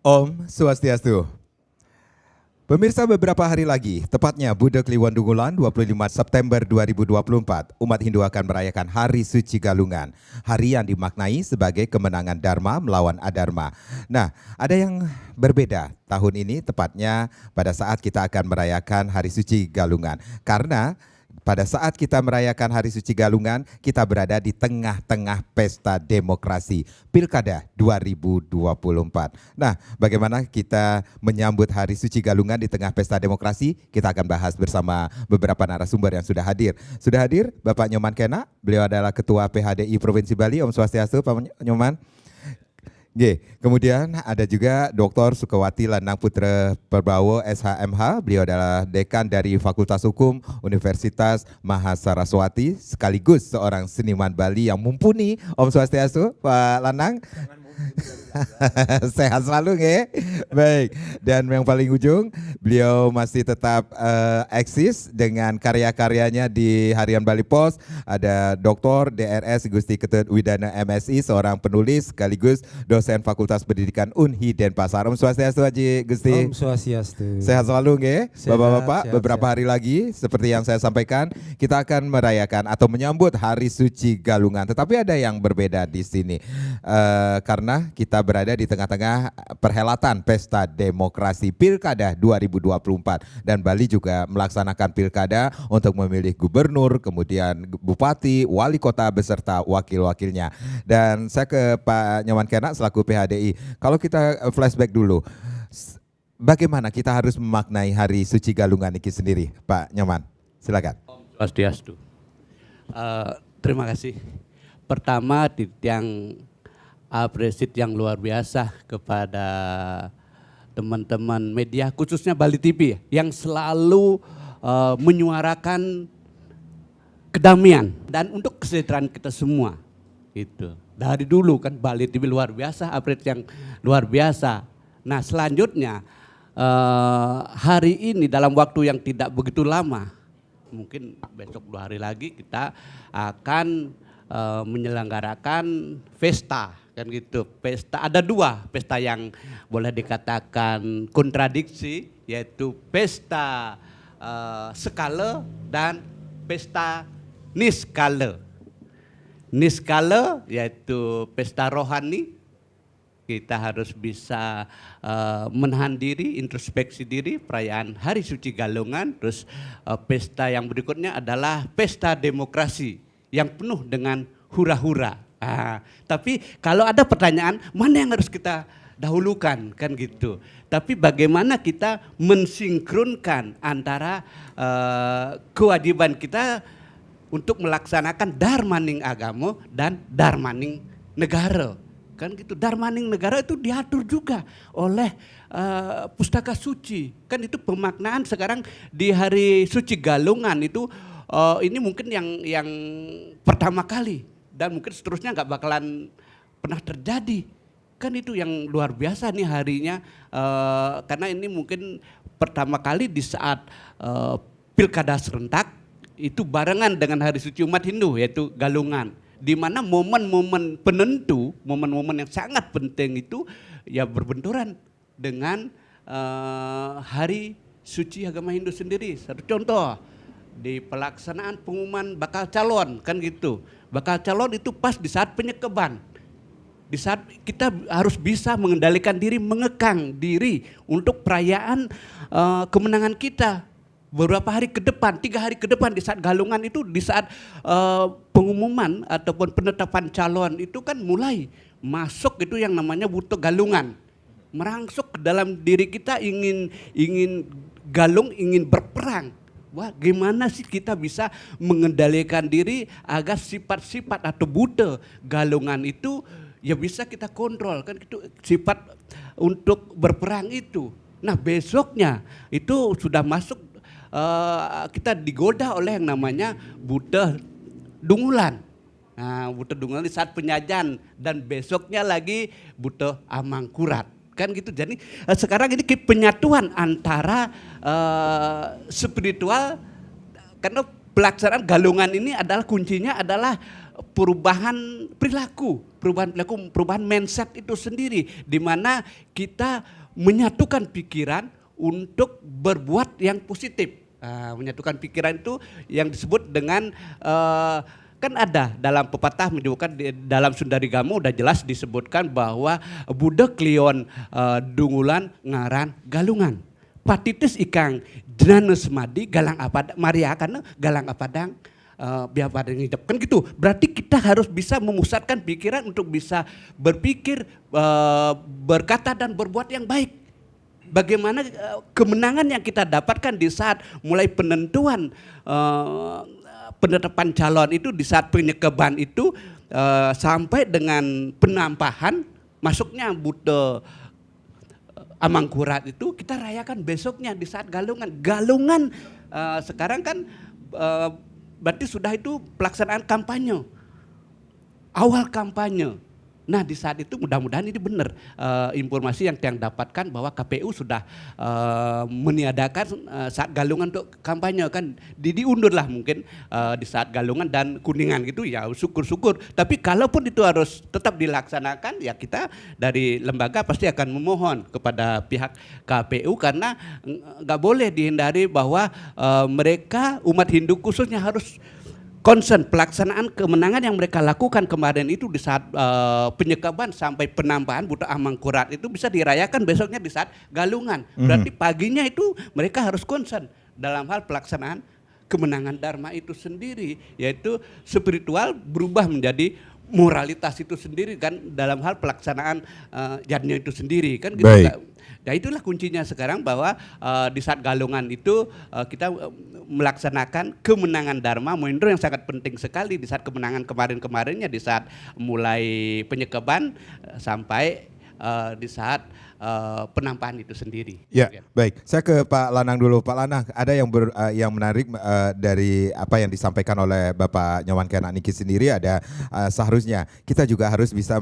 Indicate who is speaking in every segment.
Speaker 1: Om Swastiastu. Pemirsa, beberapa hari lagi, tepatnya Buddha Kliwon Dungulan 25 September 2024, umat Hindu akan merayakan Hari Suci Galungan. Hari yang dimaknai sebagai kemenangan Dharma melawan Adharma. Nah, ada yang berbeda tahun ini, tepatnya pada saat kita akan merayakan Hari Suci Galungan. Karena pada saat kita merayakan Hari Suci Galungan, kita berada di tengah-tengah pesta demokrasi, Pilkada 2024. Nah, bagaimana kita menyambut Hari Suci Galungan di tengah pesta demokrasi? Kita akan bahas bersama beberapa narasumber yang sudah hadir. Sudah hadir Bapak Nyoman Kena, beliau adalah Ketua PHDI Provinsi Bali. Om Swastiastu, Pak Nyoman. Kemudian ada juga Dr. Sukawati Lanang Putra Perbawo SHMH, beliau adalah Dekan dari Fakultas Hukum Universitas Mahasaraswati, sekaligus seorang seniman Bali yang mumpuni. Om Swastiastu, Pak Lanang. Sehat selalu nge. Baik, dan yang paling ujung beliau masih tetap eksis dengan karya-karyanya di Harian Bali Post. Ada Dr. DRS Gusti Ketut Widana MSI, seorang penulis sekaligus dosen Fakultas Pendidikan Unhi Denpasar. Om Swastiastu Haji Gusti.
Speaker 2: Om Swastiastu.
Speaker 1: Sehat selalu nge. Bapak-bapak,
Speaker 2: sehat,
Speaker 1: beberapa hari lagi seperti yang saya sampaikan, kita akan merayakan atau menyambut Hari Suci Galungan. Tetapi ada yang berbeda di sini. Karena kita berada di tengah-tengah perhelatan Pesta Demokrasi Pilkada 2024 dan Bali juga melaksanakan pilkada untuk memilih gubernur, kemudian bupati, wali kota beserta wakil-wakilnya. Dan saya ke Pak Nyoman Kena selaku PHDI. Kalau kita flashback dulu, bagaimana kita harus memaknai Hari Suci Galungan ini sendiri, Pak Nyoman? Silakan.
Speaker 3: Swastiastu. Terima kasih. Pertama, yang apresiasi yang luar biasa kepada teman-teman media, khususnya Bali TV yang selalu menyuarakan kedamaian dan untuk kesejahteraan kita semua. Itu dari dulu kan Bali TV luar biasa, apresiasi yang luar biasa. Nah, selanjutnya hari ini dalam waktu yang tidak begitu lama, mungkin besok 2 hari lagi kita akan menyelenggarakan pesta, kan gitu. Pesta ada 2 pesta yang boleh dikatakan kontradiksi, yaitu pesta skala dan pesta niskala. Niskala yaitu pesta rohani, kita harus bisa menahan diri, introspeksi diri, perayaan Hari Suci Galungan. Terus pesta yang berikutnya adalah pesta demokrasi yang penuh dengan hura-hura. Tapi kalau ada pertanyaan, mana yang harus kita dahulukan, kan gitu. Tapi bagaimana kita mensinkronkan antara kewajiban kita untuk melaksanakan Dharmaning agama dan Dharmaning negara. Kan gitu, Dharmaning negara itu diatur juga oleh pustaka suci. Kan itu pemaknaan sekarang di Hari Suci Galungan itu ini mungkin yang pertama kali dan mungkin seterusnya nggak bakalan pernah terjadi. Kan itu yang luar biasa nih harinya, karena ini mungkin pertama kali di saat pilkada serentak itu barengan dengan Hari Suci umat Hindu, yaitu Galungan. Di mana momen-momen penentu, momen-momen yang sangat penting itu ya berbenturan dengan Hari Suci agama Hindu sendiri. Satu contoh, di pelaksanaan pengumuman bakal calon, kan gitu. Bakal calon itu pas di saat penyekeban. Di saat kita harus bisa mengendalikan diri, mengekang diri untuk perayaan kemenangan kita. Beberapa hari ke depan, 3 hari ke depan di saat Galungan itu, di saat pengumuman ataupun penetapan calon itu kan mulai masuk itu yang namanya butuh galungan. Merangsuk ke dalam diri kita ingin galung, ingin berperang. Wah, gimana sih kita bisa mengendalikan diri agar sifat-sifat atau buta galungan itu ya bisa kita kontrol, kan itu sifat untuk berperang itu. Nah, besoknya itu sudah masuk, kita digoda oleh yang namanya buta dungulan. Nah, buta dungulan di saat penyajian dan besoknya lagi buta amangkurat. Kan gitu. Jadi sekarang ini penyatuan antara spiritual, karena pelaksanaan Galungan ini adalah kuncinya adalah perubahan perilaku perubahan perilaku, perubahan mindset itu sendiri, di mana kita menyatukan pikiran untuk berbuat yang positif. Menyatukan pikiran itu yang disebut dengan kan ada dalam pepatah menyebutkan dalam Sundarigama udah jelas disebutkan bahwa budak lion dungulan ngaran galungan. Patitis ikang jenana semadi galang apa Maria karena galang apadang biar pada ngidap kan gitu. Berarti kita harus bisa memusatkan pikiran untuk bisa berpikir, berkata dan berbuat yang baik. Bagaimana kemenangan yang kita dapatkan di saat mulai penentuan penetapan calon itu, di saat penyekeban itu sampai dengan penampahan masuknya Buddha Amangkurat itu kita rayakan besoknya di saat galungan. Galungan sekarang kan berarti sudah itu pelaksanaan kampanye, awal kampanye. Nah di saat itu mudah-mudahan ini benar informasi yang dapatkan bahwa KPU sudah meniadakan saat galungan untuk kampanye kan diundurlah mungkin di saat galungan dan kuningan gitu ya syukur-syukur. Tapi kalaupun itu harus tetap dilaksanakan ya kita dari lembaga pasti akan memohon kepada pihak KPU karena nggak boleh dihindari bahwa mereka umat Hindu khususnya harus concern pelaksanaan kemenangan yang mereka lakukan kemarin itu di saat penyekaban sampai penambahan Buddha Amangkurat itu bisa dirayakan besoknya di saat galungan. Berarti paginya itu mereka harus concern dalam hal pelaksanaan kemenangan Dharma itu sendiri, yaitu spiritual berubah menjadi moralitas itu sendiri kan dalam hal pelaksanaan jadinya itu sendiri kan gitu. Ya itulah kuncinya sekarang bahwa di saat galungan itu kita melaksanakan kemenangan Dharma Moindro yang sangat penting sekali di saat kemenangan kemarin-kemarinnya di saat mulai penyekeban sampai di saat penampahan itu sendiri.
Speaker 1: Ya, baik. Saya ke Pak Lanang dulu. Pak Lanang, ada yang menarik dari apa yang disampaikan oleh Bapak Nyawan Kenak Niki sendiri. Ada seharusnya kita juga harus bisa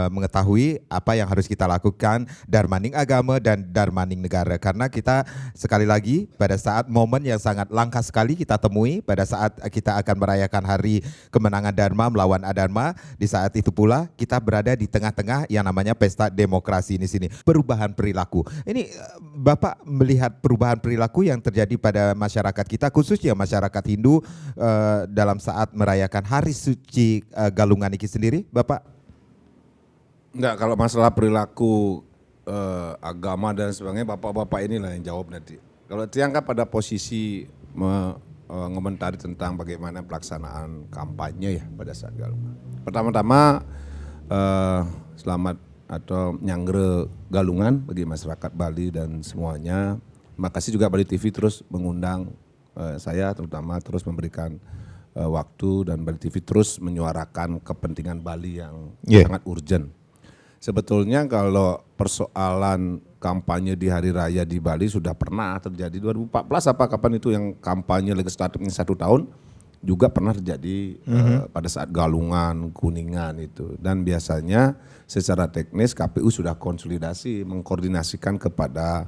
Speaker 1: mengetahui apa yang harus kita lakukan Dharmaning agama dan Dharmaning negara. Karena kita sekali lagi pada saat momen yang sangat langka sekali kita temui pada saat kita akan merayakan hari kemenangan Dharma melawan Adharma. Di saat itu pula kita berada di tengah-tengah yang namanya pesta demokrasi ini sini. Perubahan perilaku. Ini Bapak melihat perubahan perilaku yang terjadi pada masyarakat kita, khususnya masyarakat Hindu dalam saat merayakan hari suci Galungan ini sendiri, Bapak?
Speaker 2: Enggak, kalau masalah perilaku agama dan sebagainya, bapak-bapak inilah yang jawab nanti. Kalau Tiang kan pada posisi mengomentari tentang bagaimana pelaksanaan kampanye ya pada saat Galungan. Pertama-tama selamat atau Nyangre Galungan bagi masyarakat Bali dan semuanya. Terima kasih juga Bali TV terus mengundang saya terutama terus memberikan waktu dan Bali TV terus menyuarakan kepentingan Bali yang sangat urgent. Sebetulnya kalau persoalan kampanye di hari raya di Bali sudah pernah terjadi 2014 apa kapan itu yang kampanye legislatifnya 1 tahun juga pernah terjadi pada saat Galungan, Kuningan itu. Dan biasanya secara teknis KPU sudah konsolidasi, mengkoordinasikan kepada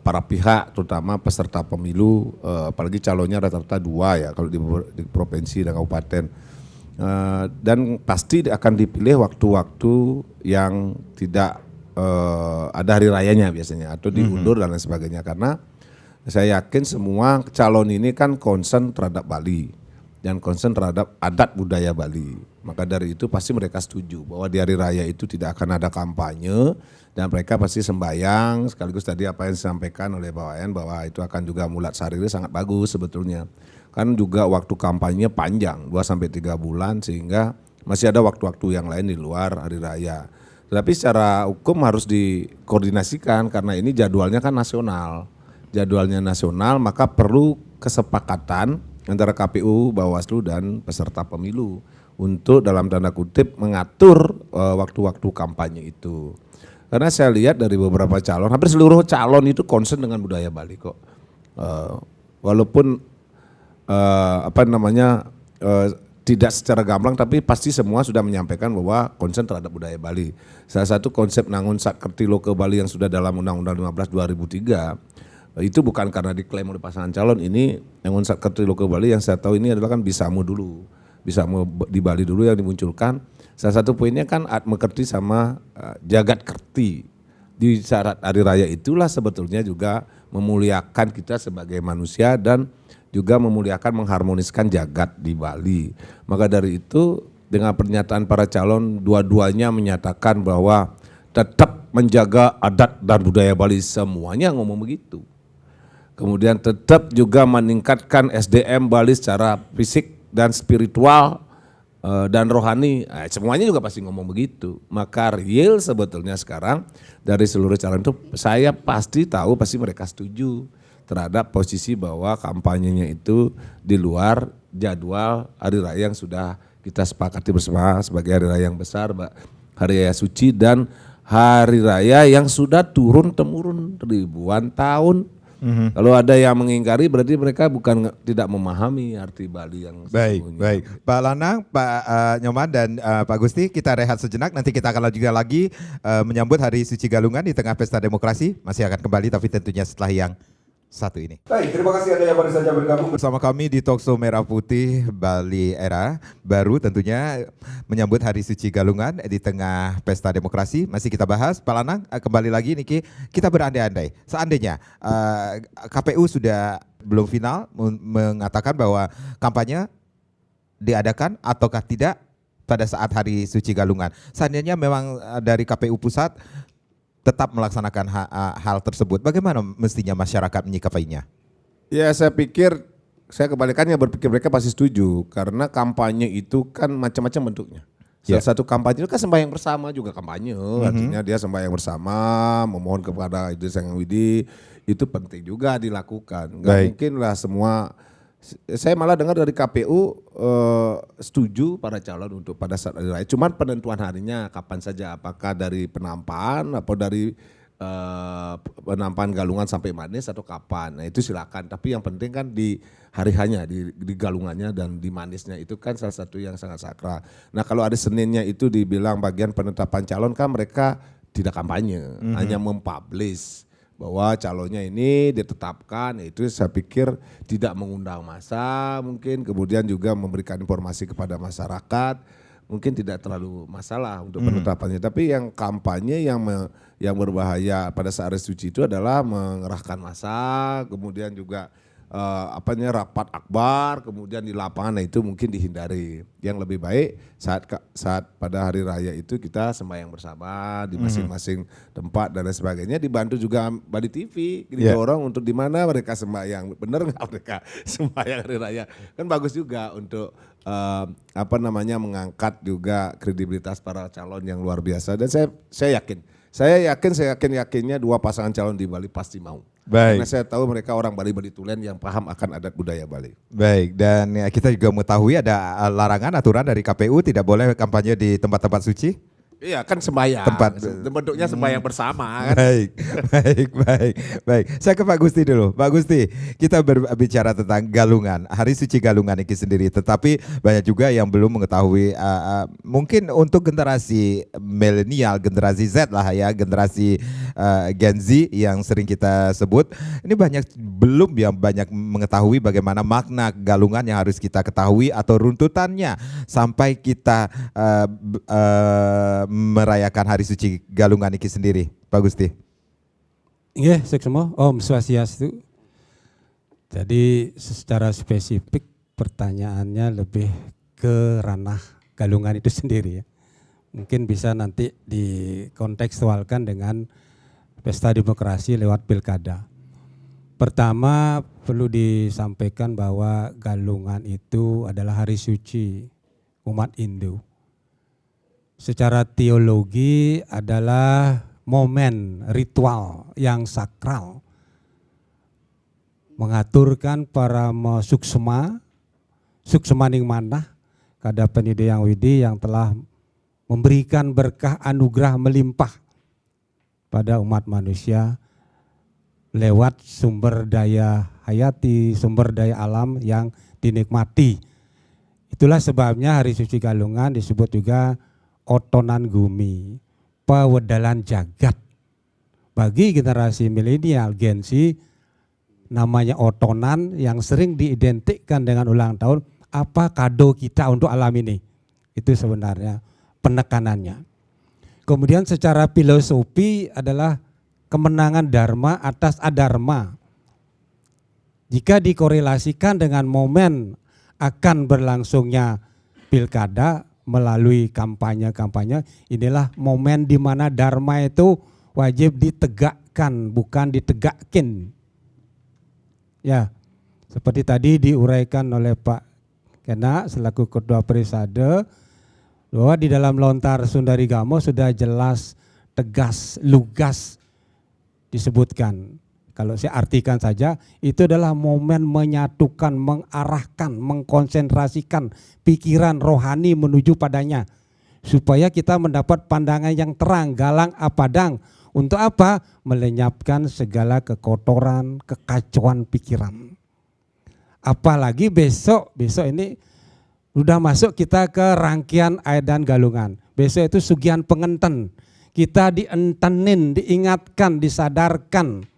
Speaker 2: para pihak terutama peserta pemilu, apalagi calonnya rata-rata 2 ya kalau di provinsi dan kabupaten. Dan pasti akan dipilih waktu-waktu yang tidak ada hari rayanya biasanya atau diundur dan lain sebagainya karena saya yakin semua calon ini kan concern terhadap Bali dan concern terhadap adat budaya Bali. Maka dari itu pasti mereka setuju bahwa di hari raya itu tidak akan ada kampanye dan mereka pasti sembahyang sekaligus tadi apa yang disampaikan oleh Pak Wayan bahwa itu akan juga mulat sariri sangat bagus sebetulnya. Kan juga waktu kampanye panjang 2-3 bulan sehingga masih ada waktu-waktu yang lain di luar hari raya. Tetapi secara hukum harus dikoordinasikan karena ini jadwalnya kan nasional. Jadwalnya nasional maka perlu kesepakatan antara KPU, Bawaslu dan peserta pemilu untuk dalam tanda kutip mengatur waktu-waktu kampanye itu. Karena saya lihat dari beberapa calon, hampir seluruh calon itu concern dengan budaya Bali kok. Walaupun tidak secara gamblang tapi pasti semua sudah menyampaikan bahwa concern terhadap budaya Bali. Salah satu konsep Nangun Satkertilo ke Bali yang sudah dalam Undang-Undang 15 2003 itu bukan karena diklaim oleh pasangan calon, ini Nangun Satkertilo ke Bali yang saya tahu ini adalah kan Bisamu dulu. di Bali dulu yang dimunculkan. Salah satu poinnya kan Atmakerti sama Jagat Kerti. Di syarat hari raya itulah sebetulnya juga memuliakan kita sebagai manusia dan juga memuliakan mengharmoniskan jagat di Bali. Maka dari itu dengan pernyataan para calon dua-duanya menyatakan bahwa tetap menjaga adat dan budaya Bali, semuanya ngomong begitu. Kemudian tetap juga meningkatkan SDM Bali secara fisik dan spiritual dan rohani, semuanya juga pasti ngomong begitu. Maka real sebetulnya sekarang dari seluruh calon itu saya pasti tahu pasti mereka setuju terhadap posisi bahwa kampanyenya itu di luar jadwal hari raya yang sudah kita sepakati bersama sebagai hari raya yang besar, hari raya suci dan hari raya yang sudah turun-temurun ribuan tahun. Kalau ada yang mengingkari berarti mereka bukan tidak memahami arti Bali yang sesungguhnya.
Speaker 1: Baik. Pak Lanang, Pak Nyoman dan Pak Gusti, kita rehat sejenak. Nanti kita akan juga lagi menyambut Hari Suci Galungan di tengah pesta demokrasi. Masih akan kembali tapi tentunya setelah yang satu ini. Baik, terima kasih Anda yang baru saja bergabung bersama kami di Talkshow Merah Putih Bali Era baru tentunya menyambut Hari Suci Galungan di tengah pesta demokrasi. Masih kita bahas, Pak Lanang, kembali lagi Niki, kita berandai-andai. Seandainya KPU sudah belum final mengatakan bahwa kampanye diadakan ataukah tidak pada saat Hari Suci Galungan. Seandainya memang dari KPU pusat tetap melaksanakan hal tersebut, bagaimana mestinya masyarakat menyikapinya?
Speaker 2: Ya saya pikir, saya kebalikannya berpikir mereka pasti setuju karena kampanye itu kan macam-macam bentuknya. Salah satu kampanye itu kan sembahyang bersama juga kampanye, artinya dia sembahyang bersama, memohon kepada Idris Sang Widi, itu penting juga dilakukan. Gak mungkin lah semua. Saya malah dengar dari KPU setuju para calon untuk pada saat hari raya. Cuman penentuan harinya kapan saja, apakah dari penampakan atau dari penampakan Galungan sampai Manis atau kapan. Nah itu silakan. Tapi yang penting kan di hari hanya di Galungannya dan di Manisnya itu kan salah satu yang sangat sakral. Nah kalau ada Seninnya itu dibilang bagian penetapan calon kan mereka tidak kampanye, hanya mempublish bahwa calonnya ini ditetapkan, itu saya pikir tidak mengundang massa mungkin, kemudian juga memberikan informasi kepada masyarakat, mungkin tidak terlalu masalah untuk penetapannya. Tapi yang kampanye yang berbahaya pada saat hari suci itu adalah mengerahkan massa, kemudian juga rapat akbar, kemudian di lapangan, nah itu mungkin dihindari. Yang lebih baik saat pada hari raya itu kita sembahyang bersama di masing-masing tempat dan lain sebagainya, dibantu juga Bali TV, didorong untuk di mana mereka sembahyang, benar nggak mereka sembahyang hari raya, kan bagus juga untuk mengangkat juga kredibilitas para calon yang luar biasa. Dan saya yakinnya dua pasangan calon di Bali pasti mau.
Speaker 1: Baik.
Speaker 2: Karena saya tahu mereka orang Bali Tulen yang paham akan adat budaya Bali.
Speaker 1: Baik, dan kita juga mengetahui ada larangan aturan dari KPU tidak boleh kampanye di tempat-tempat suci.
Speaker 2: Iya kan sembahyang, bentuknya sembahyang bersama kan.
Speaker 1: Baik. Saya ke Pak Gusti dulu. Pak Gusti, kita berbicara tentang Galungan, Hari Suci Galungan ini sendiri. Tetapi banyak juga yang belum mengetahui, mungkin untuk generasi milenial, generasi Z lah ya, generasi Gen Z yang sering kita sebut. Ini belum banyak mengetahui bagaimana makna Galungan yang harus kita ketahui atau runtutannya sampai kita merayakan Hari Suci Galungan ini sendiri, Pak Gusti.
Speaker 4: Iya, seksemo, Om Swastiastu. Jadi secara spesifik pertanyaannya lebih ke ranah Galungan itu sendiri ya. Mungkin bisa nanti dikontekstualkan dengan pesta demokrasi lewat pilkada. Pertama perlu disampaikan bahwa Galungan itu adalah hari suci umat Hindu. Secara teologi adalah momen ritual yang sakral, mengaturkan para suksemaning manah kada penidi yang widi yang telah memberikan berkah anugerah melimpah pada umat manusia lewat sumber daya hayati, sumber daya alam yang dinikmati. Itulah sebabnya Hari Suci Galungan disebut juga otonan gumi, pewedalan jagat. Bagi generasi milenial Gen Z, namanya otonan yang sering diidentikan dengan ulang tahun apa kado kita untuk alam ini. Itu sebenarnya penekanannya. Kemudian secara filosofi adalah kemenangan dharma atas adharma. Jika dikorelasikan dengan momen akan berlangsungnya pilkada melalui kampanye-kampanye, inilah momen di mana dharma itu wajib ditegakkan, bukan ditegakin. Ya, seperti tadi diuraikan oleh Pak Kena selaku Ketua Perisade, bahwa di dalam lontar Sundari Gamo sudah jelas, tegas, lugas disebutkan. Kalau saya artikan saja, itu adalah momen menyatukan, mengarahkan, mengkonsentrasikan pikiran rohani menuju padanya. Supaya kita mendapat pandangan yang terang, galang, apadang. Untuk apa? Melenyapkan segala kekotoran, kekacauan pikiran. Apalagi besok ini udah masuk kita ke rangkaian Aedan Galungan. Besok itu Sugihan Pengenten. Kita dientenin, diingatkan, disadarkan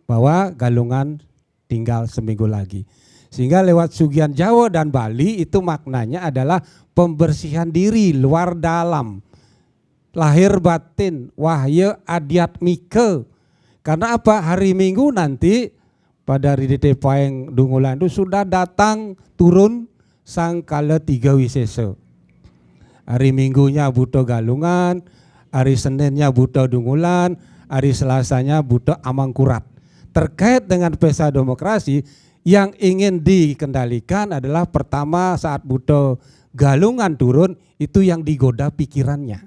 Speaker 4: bahwa Galungan tinggal seminggu lagi. Sehingga lewat Sugihan Jawa dan Bali itu maknanya adalah pembersihan diri luar dalam. Lahir batin, wahya adiatmika. Karena apa? Hari Minggu nanti pada Ridite Paeng Dungulan itu sudah datang turun Sang Kala Tiga Wisesa. Hari Minggunya Buto Galungan, hari Seninnya Buto Dungulan, hari Selasanya Buto Amangkurat. Terkait dengan pesta demokrasi yang ingin dikendalikan adalah pertama saat Buto Galungan turun itu yang digoda pikirannya.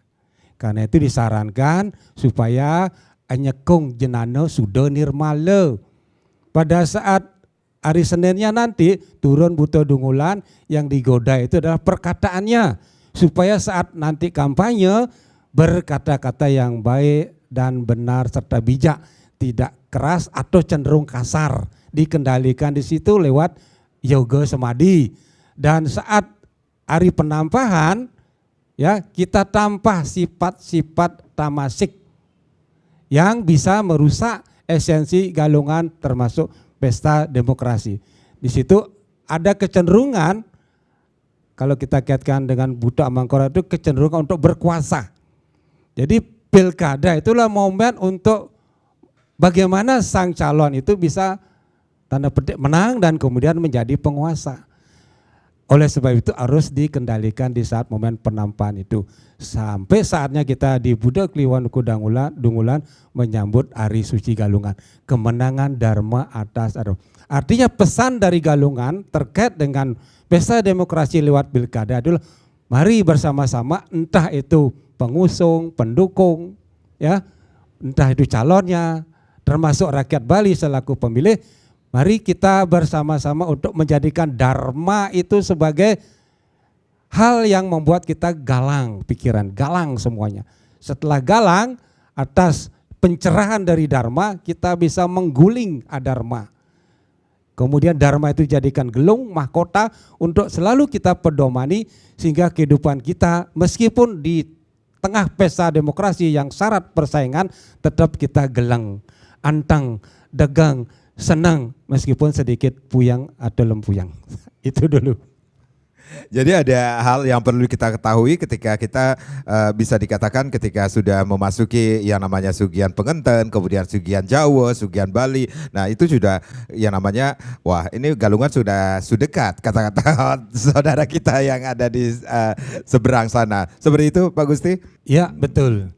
Speaker 4: Karena itu disarankan supaya anyekung jenano sudah nirmala. Pada saat hari Seninnya nanti turun Buto Dungulan, yang digoda itu adalah perkataannya. Supaya saat nanti kampanye berkata-kata yang baik dan benar serta bijak, tidak keras atau cenderung kasar. Dikendalikan di situ lewat yoga samadhi. Dan saat hari penampahan, ya kita tampah sifat-sifat tamasik yang bisa merusak esensi Galungan termasuk pesta demokrasi. Di situ ada kecenderungan, kalau kita kaitkan dengan Buto Amangkurat itu kecenderungan untuk berkuasa. Jadi pilkada itulah momen untuk bagaimana sang calon itu bisa tanda petik menang dan kemudian menjadi penguasa. Oleh sebab itu harus dikendalikan di saat momen penampahan itu. Sampai saatnya kita di Budo Kliwon Dungulan menyambut Hari Suci Galungan. Kemenangan Dharma atas Adharma. Artinya pesan dari Galungan terkait dengan pesta demokrasi lewat pilkada adalah mari bersama-sama, entah itu pengusung, pendukung, ya, entah itu calonnya, termasuk rakyat Bali selaku pemilih, mari kita bersama-sama untuk menjadikan Dharma itu sebagai hal yang membuat kita galang pikiran, galang semuanya. Setelah galang atas pencerahan dari Dharma, kita bisa mengguling adharma. Kemudian Dharma itu jadikan gelung, mahkota untuk selalu kita pedomani sehingga kehidupan kita meskipun di tengah pesta demokrasi yang syarat persaingan tetap kita geleng, antang, dagang, senang meskipun sedikit puyang atau lempuyang. Itu dulu.
Speaker 1: Jadi ada hal yang perlu kita ketahui ketika kita bisa dikatakan ketika sudah memasuki yang namanya Sugihan Pengenten, kemudian Sugihan Jawa, Sugihan Bali. Nah itu sudah yang namanya, wah ini Galungan sudah dekat, kata-kata saudara kita yang ada di seberang sana. Seperti itu Pak Gusti?
Speaker 4: Ya betul.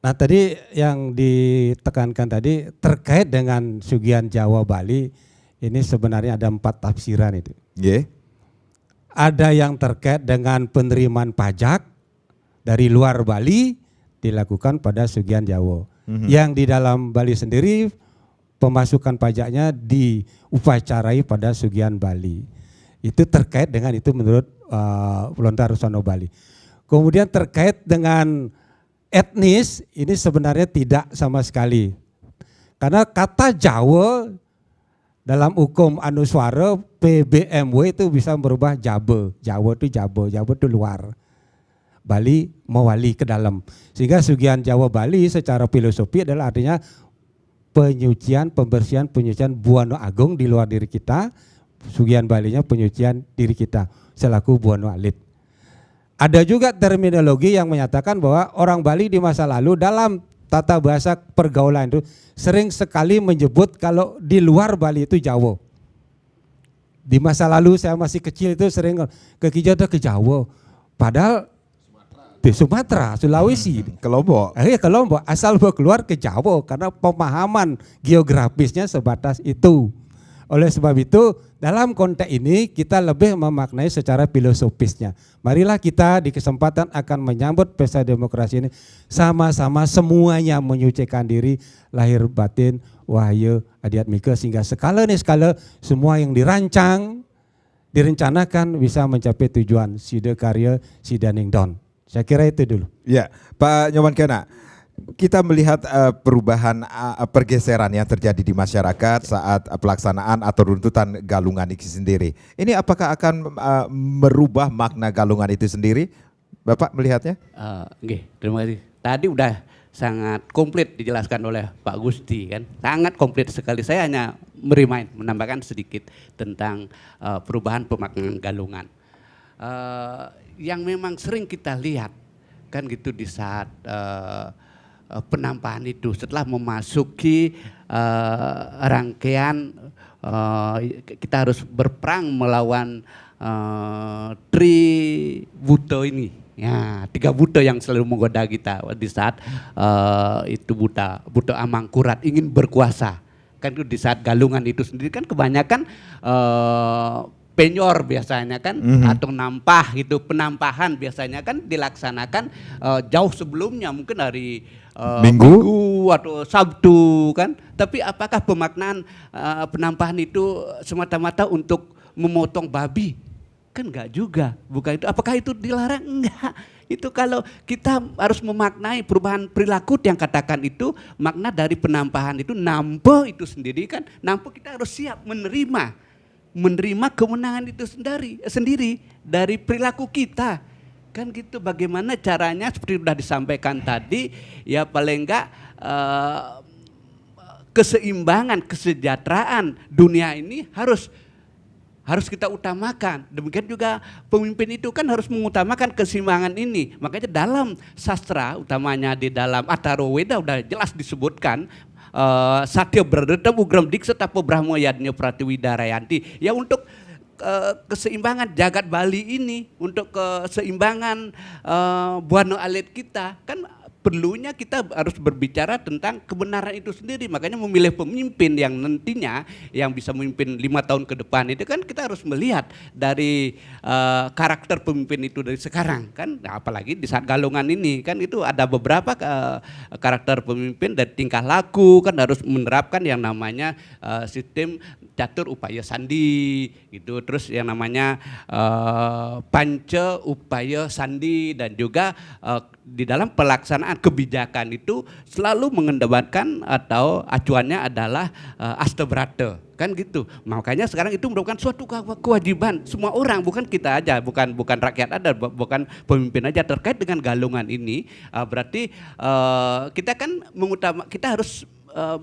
Speaker 4: Nah tadi yang ditekankan tadi terkait dengan Sugihan Jawa Bali, ini sebenarnya ada 4 tafsiran itu.
Speaker 1: Yeah.
Speaker 4: Ada yang terkait dengan penerimaan pajak dari luar Bali dilakukan pada Sugihan Jawa. Yang di dalam Bali sendiri pemasukan pajaknya diupacarai pada Sugihan Bali. Itu terkait dengan itu menurut Lontar Rusono Bali. Kemudian terkait dengan etnis ini sebenarnya tidak sama sekali. Karena kata Jawa dalam hukum Anuswara PBMW itu bisa berubah Jabe. Jawa itu Jabe, Jawa itu luar. Bali mewali ke dalam. Sehingga Sugihan Jawa Bali secara filosofi adalah artinya penyucian, pembersihan, penyucian buana agung di luar diri kita. Sugihan Balinya penyucian diri kita selaku Buana Alit. Ada juga terminologi yang menyatakan bahwa orang Bali di masa lalu dalam tata bahasa pergaulan itu sering sekali menyebut kalau di luar Bali itu Jawa. Di masa lalu saya masih kecil itu sering ke Kijau ke Jawa. Padahal di Sumatera, Sulawesi,
Speaker 1: Ke Lombok.
Speaker 4: ke Lombok, asal keluar ke Jawa karena pemahaman geografisnya sebatas itu. Oleh sebab itu dalam konteks ini kita lebih memaknai secara filosofisnya. Marilah kita di kesempatan akan menyambut pesta demokrasi ini sama-sama semuanya menyucikan diri lahir batin wahyu adiatmika sehingga skala semua yang dirancang direncanakan bisa mencapai tujuan sida karya sidaning don. Saya kira itu dulu.
Speaker 1: Ya, Pak Nyoman Kena, kita melihat perubahan pergeseran yang terjadi di masyarakat saat pelaksanaan atau runtutan galungan itu sendiri. Ini apakah akan merubah makna galungan itu sendiri? Bapak melihatnya?
Speaker 3: Oke, terima kasih. Tadi udah sangat komplit dijelaskan oleh Pak Gusti kan, sangat komplit sekali. Saya hanya menambahkan sedikit tentang perubahan pemaknaan galungan. Yang memang sering kita lihat kan gitu di saat penampahan itu setelah memasuki rangkaian kita harus berperang melawan Buto ini. Ya, 3 buto yang selalu menggoda kita di saat itu buto Amangkurat ingin berkuasa. Kan itu di saat galungan itu sendiri kan kebanyakan penyor biasanya kan atau nampah gitu, penampahan biasanya kan dilaksanakan jauh sebelumnya mungkin hari
Speaker 1: Minggu
Speaker 3: atau Sabtu kan. Tapi apakah pemaknaan penampahan itu semata-mata untuk memotong babi? Kan enggak juga, bukan itu. Apakah itu dilarang? Enggak. Itu kalau kita harus memaknai perubahan perilaku yang katakan itu, makna dari penampahan itu nampo itu sendiri kan, nampo kita harus siap menerima kemenangan itu sendiri dari perilaku kita. Kan gitu, bagaimana caranya seperti sudah disampaikan tadi, ya paling enggak keseimbangan, kesejahteraan dunia ini harus kita utamakan. Demikian juga pemimpin itu kan harus mengutamakan keseimbangan ini. Makanya dalam sastra, utamanya di dalam Atharwaveda udah jelas disebutkan Satya Bradata Ugram Diksa Tapo Brahmo Yadnya Pratiwidarayanti. Ya untuk keseimbangan jagat Bali ini, untuk keseimbangan Buana Alit kita, kan perlunya kita harus berbicara tentang kebenaran itu sendiri. Makanya memilih pemimpin yang nantinya yang bisa memimpin 5 tahun ke depan itu kan kita harus melihat dari karakter pemimpin itu dari sekarang kan. Nah, apalagi di saat galungan ini kan itu ada beberapa karakter pemimpin dan tingkah laku kan harus menerapkan yang namanya sistem catur upaya sandi gitu. Terus yang namanya panca upaya sandi dan juga di dalam pelaksanaan kebijakan itu selalu mengedepankan atau acuannya adalah Astabrata kan gitu. Makanya sekarang itu merupakan suatu kewajiban semua orang, bukan kita aja, bukan rakyat adat, bukan pemimpin aja terkait dengan galungan ini. Berarti kita kan kita harus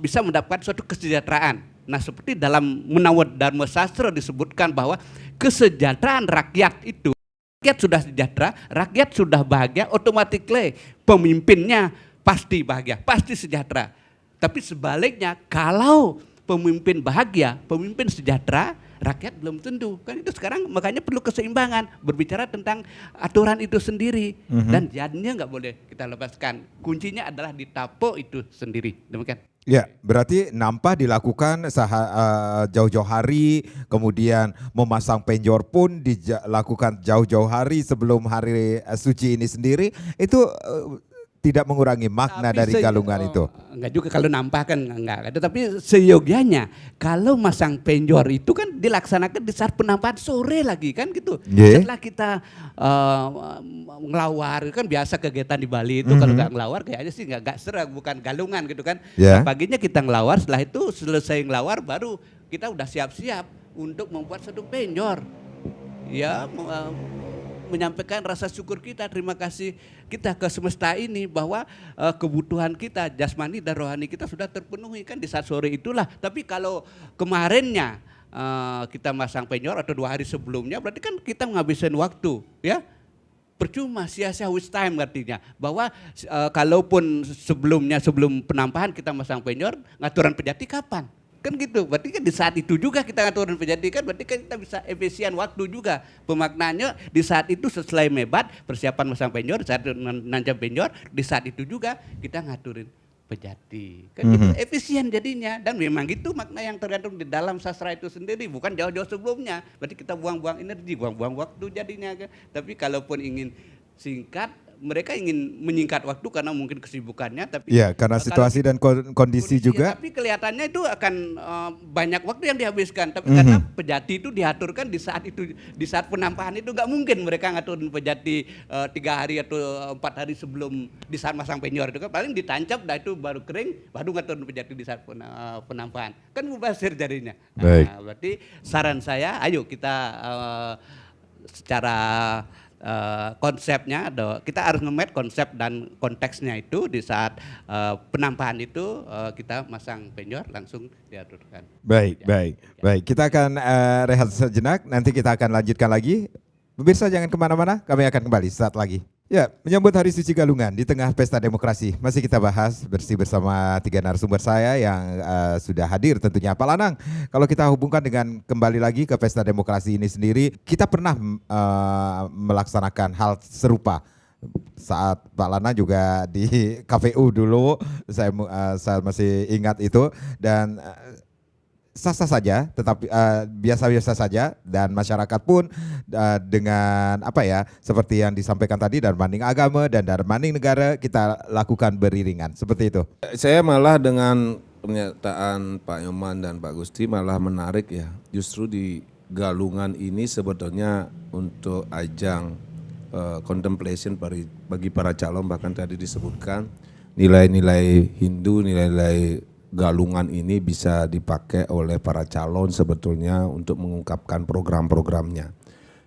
Speaker 3: bisa mendapatkan suatu kesejahteraan. Nah, seperti dalam Menawat Dharma Sastra disebutkan bahwa kesejahteraan rakyat itu, rakyat sudah sejahtera, rakyat sudah bahagia, otomatis pemimpinnya pasti bahagia, pasti sejahtera. Tapi sebaliknya, kalau pemimpin bahagia, pemimpin sejahtera, rakyat belum tentu. Kan itu sekarang makanya perlu keseimbangan, berbicara tentang aturan itu sendiri. Dan jadinya nggak boleh kita lepaskan. Kuncinya adalah di tapo itu sendiri. Demikian.
Speaker 1: Ya, berarti nampah dilakukan jauh-jauh hari, kemudian memasang penjor pun dilakukan jauh-jauh hari sebelum hari suci ini sendiri. Itu tidak mengurangi makna dari galungan itu.
Speaker 3: Enggak juga kalau nampah kan enggak. Tapi seyogianya kalau masang penjor itu kan dilaksanakan di saat penampahan sore lagi kan gitu. Setelah kita ngelawar kan biasa kegiatan di Bali itu kalau nggak ngelawar kayaknya sih nggak seru, bukan galungan gitu kan.
Speaker 1: Yeah.
Speaker 3: Paginya kita ngelawar, setelah itu selesai ngelawar baru kita udah siap-siap untuk membuat satu penjor. Ya, menyampaikan rasa syukur kita, terima kasih kita ke semesta ini bahwa kebutuhan kita jasmani dan rohani kita sudah terpenuhi kan di saat sore itulah. Tapi kalau kemarinnya kita masang penyor atau 2 hari sebelumnya, berarti kan kita menghabiskan waktu, ya. Percuma, sia-sia waste time artinya. Bahwa kalaupun sebelum penampahan kita masang penyor, ngaturan pejati kapan? Kan gitu, berarti kan di saat itu juga kita ngaturan pejati kan, berarti kan kita bisa efisien waktu juga. Pemaknanya di saat itu setelah mebat, persiapan masang penyor, saat nancap penyor, di saat itu juga kita ngaturin pejati. Kan gitu, efisien jadinya. Dan memang gitu makna yang tergantung di dalam sastra itu sendiri, bukan jauh-jauh sebelumnya. Berarti kita buang-buang energi, buang-buang waktu jadinya. Kan. Tapi kalaupun ingin singkat, mereka ingin menyingkat waktu karena mungkin kesibukannya. Tapi
Speaker 1: Ya, karena situasi dan kondisi juga.
Speaker 3: tapi kelihatannya itu akan banyak waktu yang dihabiskan. Tapi karena pejati itu diaturkan di saat itu, di saat penampahan itu nggak mungkin mereka ngaturin pejati 3 hari atau 4 hari sebelum di saat masang penyor itu kan paling ditancap, dah itu baru kering, baru ngaturin pejati di saat penampahan. Kan mubazir jadinya.
Speaker 1: Baik.
Speaker 3: Nah, berarti saran saya, ayo kita secara konsepnya, kita harus nge-match konsep dan konteksnya itu di saat penampahan itu kita masang penyor langsung diaturkan.
Speaker 1: Baik,
Speaker 3: Ya.
Speaker 1: baik, baik. Kita akan rehat sejenak, nanti kita akan lanjutkan lagi. Pemirsa jangan kemana-mana, kami akan kembali saat lagi. Ya, menyambut Hari Suci Galungan di tengah pesta demokrasi, masih kita bahas bersama 3 narasumber saya yang sudah hadir tentunya. Pak Lanang, kalau kita hubungkan dengan kembali lagi ke pesta demokrasi ini sendiri, kita pernah melaksanakan hal serupa saat Pak Lana juga di KPU dulu, saya masih ingat itu, dan sah-sah saja, tetapi biasa-biasa saja, dan masyarakat pun dengan apa ya, seperti yang disampaikan tadi, darmaning agama dan darmaning negara kita lakukan beriringan, seperti itu.
Speaker 2: Saya malah dengan pernyataan Pak Nyoman dan Pak Gusti malah menarik ya, justru di Galungan ini sebetulnya untuk ajang contemplation bagi para calon, bahkan tadi disebutkan nilai-nilai Hindu, nilai-nilai Galungan ini bisa dipakai oleh para calon sebetulnya untuk mengungkapkan program-programnya.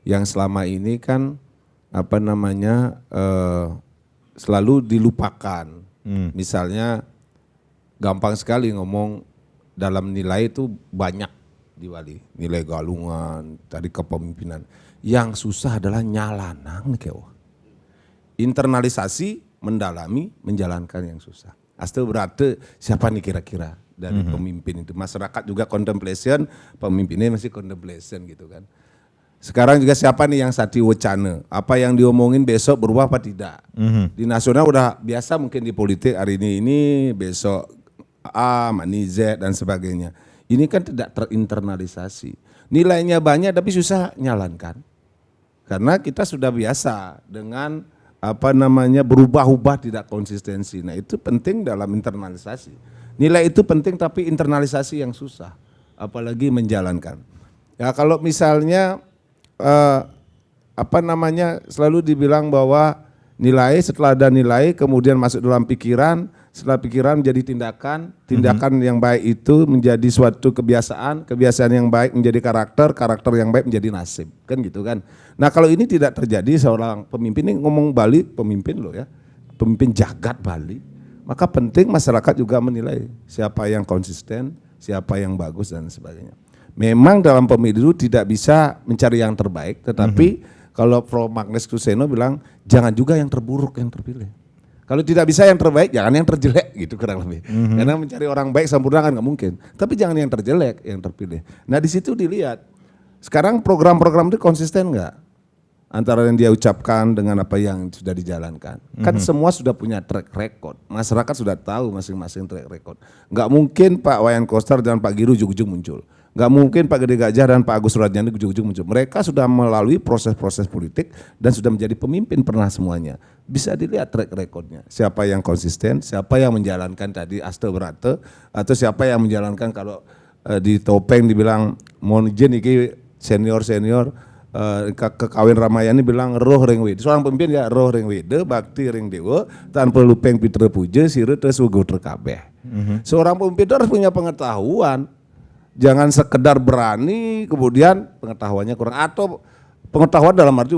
Speaker 2: Yang selama ini kan selalu dilupakan. Misalnya gampang sekali ngomong dalam nilai itu banyak di Wali. Nilai Galungan, tadi kepemimpinan. Yang susah adalah nyalanang nih internalisasi, mendalami, menjalankan yang susah. Aste berarti siapa nih kira-kira dari pemimpin itu. Masyarakat juga contemplation, pemimpinnya masih contemplation gitu kan. Sekarang juga siapa nih yang sati wacana, apa yang diomongin besok berubah apa tidak. Di nasional udah biasa mungkin di politik hari ini besok A, mani Z dan sebagainya. Ini kan tidak terinternalisasi. Nilainya banyak tapi susah nyalankan. Karena kita sudah biasa dengan berubah-ubah tidak konsistensi. Nah itu penting dalam internalisasi. Nilai itu penting tapi internalisasi yang susah. Apalagi menjalankan. Ya kalau misalnya selalu dibilang bahwa nilai, setelah ada nilai kemudian masuk dalam pikiran, setelah pikiran menjadi tindakan, tindakan yang baik itu menjadi suatu kebiasaan, kebiasaan yang baik menjadi karakter, karakter yang baik menjadi nasib, kan gitu kan. Nah kalau ini tidak terjadi, seorang pemimpin ini ngomong Bali, pemimpin loh ya, pemimpin jagat Bali, maka penting masyarakat juga menilai siapa yang konsisten, siapa yang bagus dan sebagainya. Memang dalam pemilu tidak bisa mencari yang terbaik, tetapi kalau Prof. Magnus Kuseno bilang jangan juga yang terburuk yang terpilih. Kalau tidak bisa yang terbaik, jangan yang terjelek gitu kurang lebih. Karena mencari orang baik sempurna kan nggak mungkin. Tapi jangan yang terjelek yang terpilih. Nah di situ dilihat. Sekarang program-program itu konsisten nggak? Antara yang dia ucapkan dengan apa yang sudah dijalankan. Kan semua sudah punya track record. Masyarakat sudah tahu masing-masing track record. Nggak mungkin Pak Wayan Koster dan Pak Giru ujug-ujug muncul. Nggak mungkin Pak Gede Gajah dan Pak Agus Suratjandi ujug-ujug muncul. Mereka sudah melalui proses-proses politik dan sudah menjadi pemimpin pernah semuanya. Bisa dilihat track recordnya. Siapa yang konsisten, siapa yang menjalankan tadi aste berate, atau siapa yang menjalankan kalau di Topeng dibilang mohon izin iki senior-senior kekawin Ramayana bilang roh ring wede. Seorang pemimpin ya roh ring wede, bakti ring dewa, tanpa lupeng pitra puja, sire terus wugo terkabeh. Seorang pemimpin itu harus punya pengetahuan. Jangan sekedar berani kemudian pengetahuannya kurang, atau pengetahuan dalam arti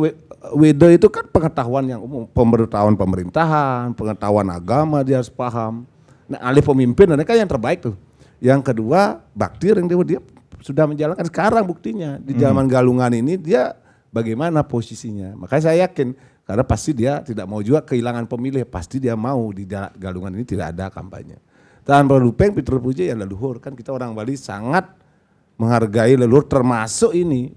Speaker 2: wede itu kan pengetahuan yang umum, pengetahuan pemerintahan, pengetahuan agama dia harus paham. Nah, alih pemimpin mereka yang terbaik tuh. Yang kedua bakti ring dewa, dia sudah menjalankan sekarang buktinya di zaman Galungan ini dia bagaimana posisinya. Makanya saya yakin karena pasti dia tidak mau juga kehilangan pemilih, pasti dia mau di Galungan ini tidak ada kampanye. Tanpa lupeng Peter Puji ya leluhur, kan kita orang Bali sangat menghargai leluhur termasuk ini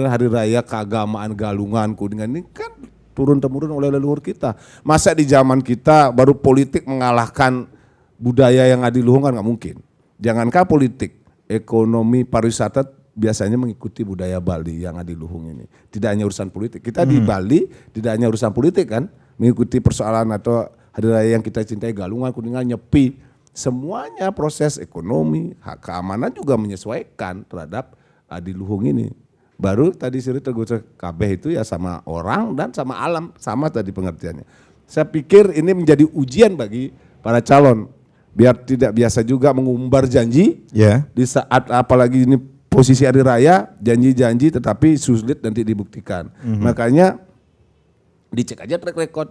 Speaker 2: hari raya keagamaan Galungan Kuningan ini kan turun temurun oleh leluhur kita. Masa di zaman kita baru politik mengalahkan budaya yang adiluhung kan nggak mungkin. Jangankah politik, ekonomi, pariwisata biasanya mengikuti budaya Bali yang adiluhung ini. Tidak hanya urusan politik. Kita di Bali tidak hanya urusan politik kan, mengikuti persoalan atau hari raya yang kita cintai Galungan, Kuningan, Nyepi. Semuanya proses ekonomi, hak keamanan juga menyesuaikan terhadap adiluhung ini. Baru tadi cerita gue kabeh itu ya sama orang dan sama alam, sama tadi pengertiannya. Saya pikir ini menjadi ujian bagi para calon. Biar tidak biasa juga mengumbar janji di saat apalagi ini posisi hari raya, janji-janji tetapi sulit nanti dibuktikan. Makanya dicek aja track record.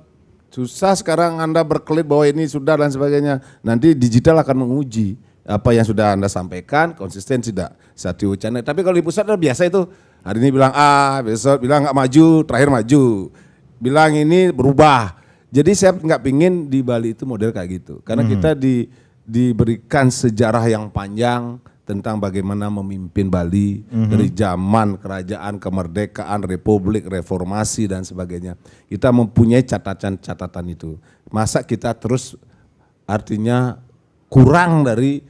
Speaker 2: Susah sekarang Anda berkelit bahwa ini sudah dan sebagainya. Nanti digital akan menguji apa yang sudah Anda sampaikan, konsisten tidak. Satu wacana. Tapi kalau di pusat biasa itu, hari ini bilang A, besok bilang nggak maju, terakhir maju. Bilang ini berubah. Jadi saya nggak pingin di Bali itu model kayak gitu. Karena kita diberikan sejarah yang panjang tentang bagaimana memimpin Bali dari zaman kerajaan, kemerdekaan, republik, reformasi dan sebagainya. Kita mempunyai catatan-catatan itu. Masa kita terus artinya kurang dari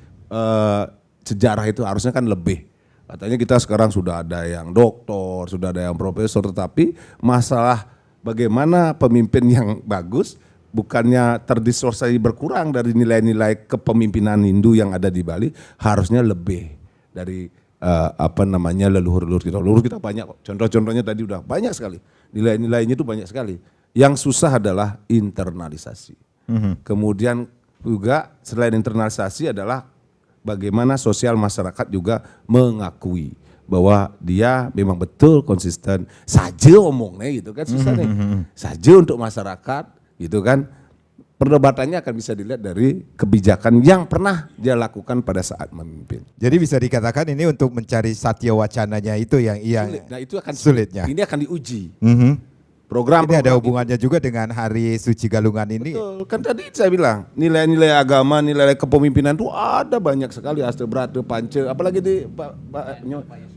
Speaker 2: sejarah itu, harusnya kan lebih. Katanya kita sekarang sudah ada yang doktor, sudah ada yang profesor, tetapi masalah bagaimana pemimpin yang bagus bukannya terdistorsi berkurang dari nilai-nilai kepemimpinan Hindu yang ada di Bali, harusnya lebih dari leluhur-leluhur kita. Leluhur kita banyak kok. Contoh-contohnya tadi udah banyak sekali. Nilai-nilainya itu banyak sekali. Yang susah adalah internalisasi. Kemudian juga selain internalisasi adalah bagaimana sosial masyarakat juga mengakui bahwa dia memang betul konsisten saja omongnya gitu kan, susah nih saja untuk masyarakat gitu kan. Perdebatannya akan bisa dilihat dari kebijakan yang pernah dia lakukan pada saat memimpin.
Speaker 1: Jadi bisa dikatakan ini untuk mencari satya wacananya itu yang
Speaker 2: Sulit. Nah itu akan
Speaker 1: sulitnya.
Speaker 2: Ini akan diuji.
Speaker 1: Program ini ada hubungannya juga dengan Hari Suci Galungan ini.
Speaker 2: Betul, kan tadi saya bilang nilai-nilai agama, nilai kepemimpinan itu ada banyak sekali, Aste Brate, Pance, apalagi di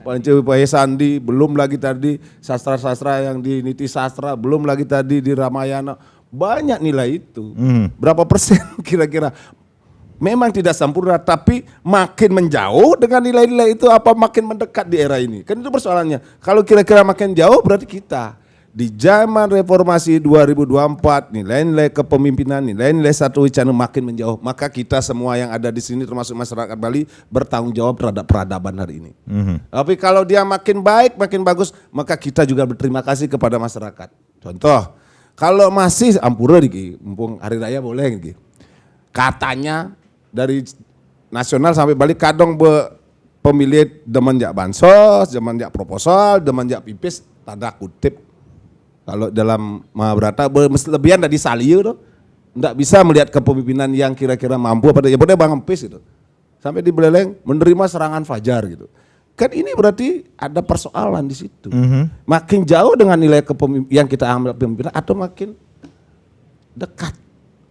Speaker 2: Pance Upaya Sandi, belum lagi tadi sastra-sastra yang di Niti Sastra, belum lagi tadi di Ramayana, banyak nilai itu. Berapa persen kira-kira? Memang tidak sempurna, tapi makin menjauh dengan nilai-nilai itu apa makin mendekat di era ini? Kan itu persoalannya. Kalau kira-kira makin jauh berarti kita. Di zaman reformasi 2024, nilai-nilai kepemimpinan, nilai-nilai satu wicana makin menjauh. Maka kita semua yang ada di sini termasuk masyarakat Bali bertanggung jawab terhadap peradaban hari ini. Tapi kalau dia makin baik, makin bagus, maka kita juga berterima kasih kepada masyarakat. Contoh, kalau masih ampura nih, mumpung hari raya boleh nih. Katanya dari nasional sampai Bali kadang pemilih demen jak bansos, demen jak proposal, demen jak pipis, tanda kutip. Kalau dalam Mahabharata lebihan dari Saliu tuh, enggak bisa melihat kepemimpinan yang kira-kira mampu pada ya boleh Bang Empis gitu. Sampai di Beleleng menerima serangan fajar gitu. Kan ini berarti ada persoalan di situ. Makin jauh dengan nilai kepemimpinan yang kita ambil pemimpinan atau makin dekat.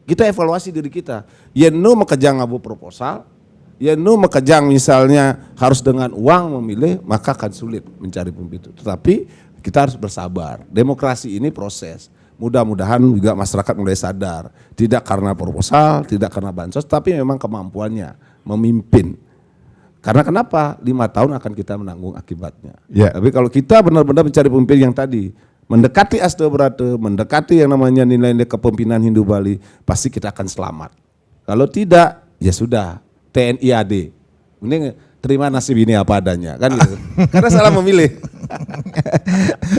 Speaker 2: Kita evaluasi diri kita. Yenu mekejang abu proposal, yenu mekejang misalnya harus dengan uang memilih, maka akan sulit mencari pemimpin. Tetapi kita harus bersabar. Demokrasi ini proses. Mudah-mudahan juga masyarakat mulai sadar. Tidak karena proposal, tidak karena bansos, tapi memang kemampuannya memimpin. Karena kenapa? 5 tahun akan kita menanggung akibatnya. Tapi kalau kita benar-benar mencari pemimpin yang tadi, mendekati Aste Brate, mendekati yang namanya nilai-nilai kepemimpinan Hindu Bali, pasti kita akan selamat. Kalau tidak, ya sudah, TNI AD. Ini terima nasib ini apa adanya, kan gitu. Karena salah memilih.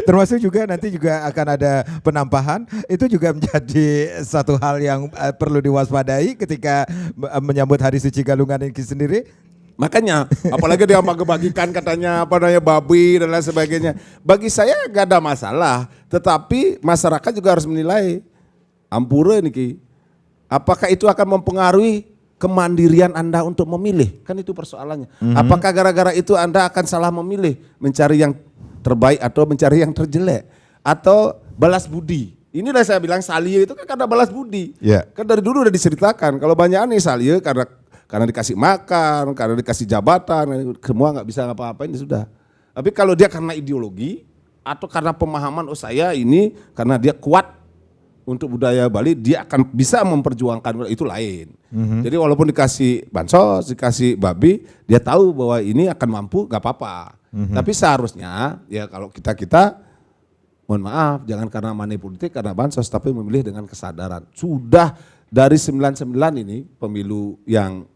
Speaker 1: Termasuk juga nanti juga akan ada penampahan, itu juga menjadi satu hal yang perlu diwaspadai ketika menyambut Hari Suci Galungan ini sendiri.
Speaker 2: Makanya, apalagi dia bagikan katanya apa namanya babi dan lain sebagainya. Bagi saya gak ada masalah, tetapi masyarakat juga harus menilai. Ampura nih Ki, apakah itu akan mempengaruhi kemandirian Anda untuk memilih? Kan itu persoalannya. Apakah gara-gara itu Anda akan salah memilih, mencari yang terbaik atau mencari yang terjelek? Atau balas budi? Inilah saya bilang salye itu kan karena balas budi.
Speaker 1: Iya.
Speaker 2: Kan dari dulu udah diceritakan, kalau banyak nih salye karena dikasih makan, karena dikasih jabatan, semua nggak bisa ngapa-ngapain ya sudah. Tapi kalau dia karena ideologi atau karena pemahaman, oh saya ini karena dia kuat untuk budaya Bali, dia akan bisa memperjuangkan, itu lain. Jadi walaupun dikasih bansos, dikasih babi, dia tahu bahwa ini akan mampu, gak apa-apa. Tapi seharusnya ya kalau kita mohon maaf, jangan karena money politik, karena bansos, tapi memilih dengan kesadaran. Sudah dari 99 ini pemilu yang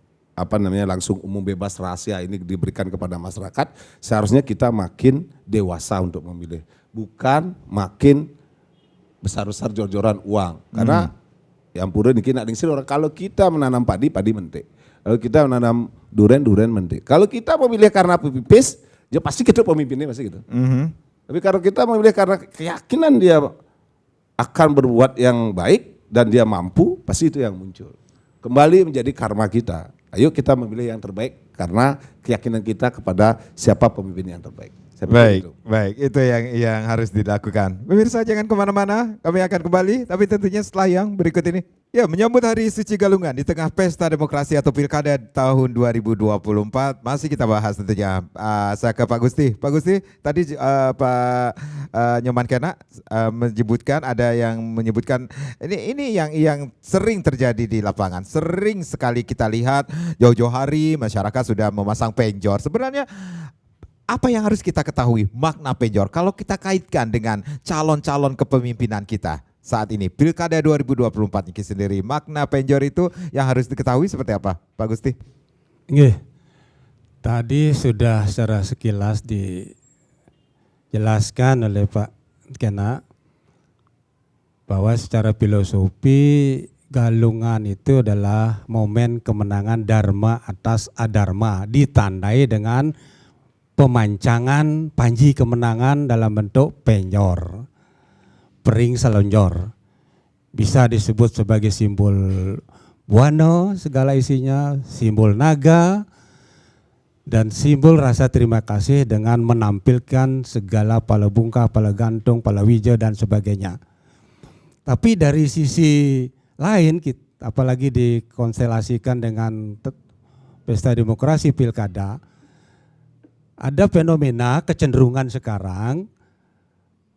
Speaker 2: langsung umum bebas rahasia ini diberikan kepada masyarakat, seharusnya kita makin dewasa untuk memilih, bukan makin besar-besar jor-joran uang. Karena yang pura ini nak dingsir orang, kalau kita menanam padi mentik. Kalau kita menanam duren mentik. Kalau kita memilih karena pipis, ya pasti kita pemimpinnya pasti gitu. Tapi kalau kita memilih karena keyakinan dia akan berbuat yang baik dan dia mampu, pasti itu yang muncul. Kembali menjadi karma kita. Ayo kita memilih yang terbaik karena keyakinan kita kepada siapa pemimpin yang terbaik.
Speaker 1: Baik, itu yang harus dilakukan. Pemirsa jangan kemana-mana, kami akan kembali, tapi tentunya setelah yang berikut ini. Ya, menyambut Hari Suci Galungan di tengah pesta demokrasi atau pilkada tahun 2024, masih kita bahas tentunya. Saya ke Pak Gusti. Pak Gusti, tadi Pak Nyoman Kena menyebutkan, ada yang menyebutkan ini yang sering terjadi di lapangan. Sering sekali kita lihat jauh-jauh hari masyarakat sudah memasang penjor. Sebenarnya apa yang harus kita ketahui makna penjor kalau kita kaitkan dengan calon-calon kepemimpinan kita saat ini? Pilkada 2024 ini sendiri, makna penjor itu yang harus diketahui seperti apa, Pak Gusti?
Speaker 4: Nggih. Tadi sudah secara sekilas dijelaskan oleh Pak Kena bahwa secara filosofi Galungan itu adalah momen kemenangan Dharma atas Adharma, ditandai dengan pemancangan panji kemenangan dalam bentuk penjor, pering selonjor. Bisa disebut sebagai simbol buana segala isinya, simbol naga, dan simbol rasa terima kasih dengan menampilkan segala pala bungka, pala gantung, pala wija dan sebagainya. Tapi dari sisi lain, apalagi dikonstelasikan dengan pesta demokrasi pilkada, ada fenomena kecenderungan sekarang